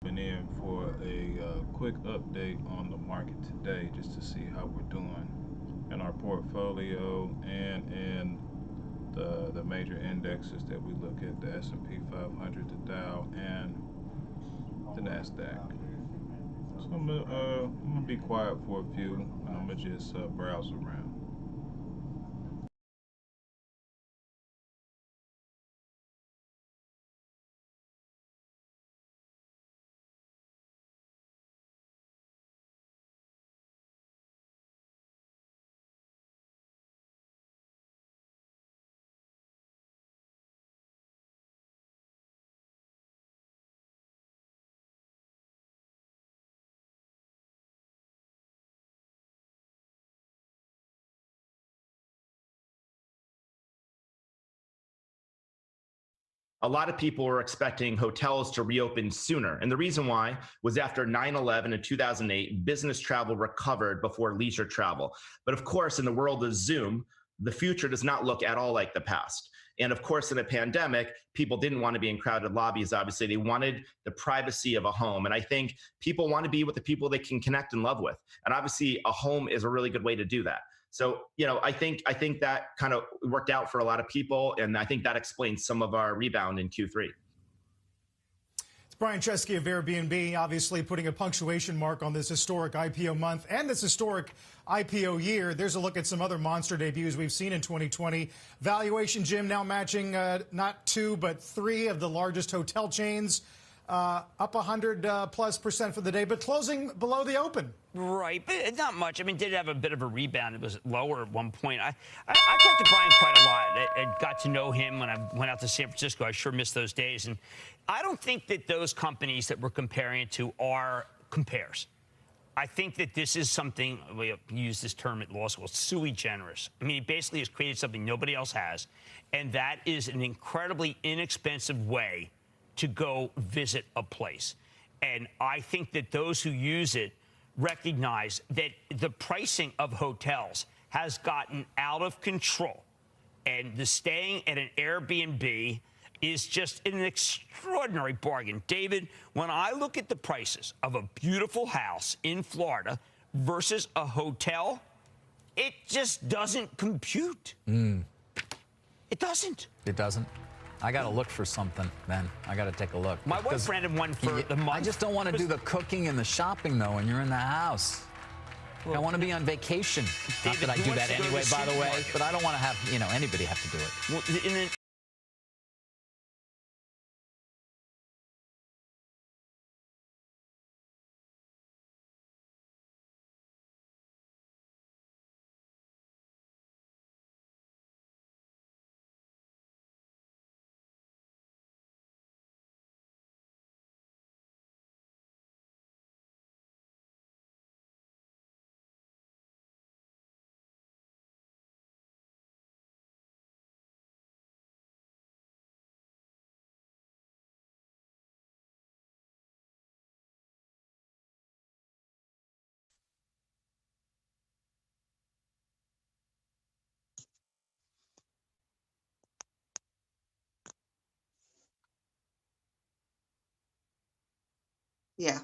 And in for a quick update on the market today, just to see how we're doing in our portfolio and in the major indexes that we look at: the S&P 500, the Dow, and the Nasdaq. So I'm gonna be quiet for a few, and I'm gonna just browse around. A lot of people were expecting hotels to reopen sooner. And the reason why was after 9/11 in 2008, business travel recovered before leisure travel. But of course, in the world of Zoom, the future does not look at all like the past. And of course, in a pandemic, people didn't want to be in crowded lobbies. Obviously, they wanted the privacy of a home. And I think people want to be with the people they can connect and love with. And obviously, a home is a really good way to do that. So, I think that kind of worked out for a lot of people, and I think that explains some of our rebound in Q3. It's Brian Chesky of Airbnb, obviously putting a punctuation mark on this historic IPO month and this historic IPO year. There's a look at some other monster debuts we've seen in 2020. Valuation, Jim, now matching not two, but three of the largest hotel chains. Up 100+% for the day, but closing below the open. Right, but not much. I mean, did have a bit of a rebound. It was lower at one point. I talked to Brian quite a lot. I got to know him when I went out to San Francisco. I sure missed those days. And I don't think that those companies that we're comparing it to are compares. I think that this is something, we use this term at law school, sui generis. I mean, he basically has created something nobody else has, and that is an incredibly inexpensive way to go visit a place. And I think that those who use it recognize that the pricing of hotels has gotten out of control. And the staying at an Airbnb is just an extraordinary bargain. David, when I look at the prices of a beautiful house in Florida versus a hotel, it just doesn't compute. It doesn't. It doesn't. I got to look for something, then. I got to take a look. My wife rented one for the month. I just don't want to do the cooking and the shopping, though, when you're in the house. I want to be on vacation. David, Not that I do that anyway, by the way, but I don't want to have, anybody have to do it. Well, Yeah.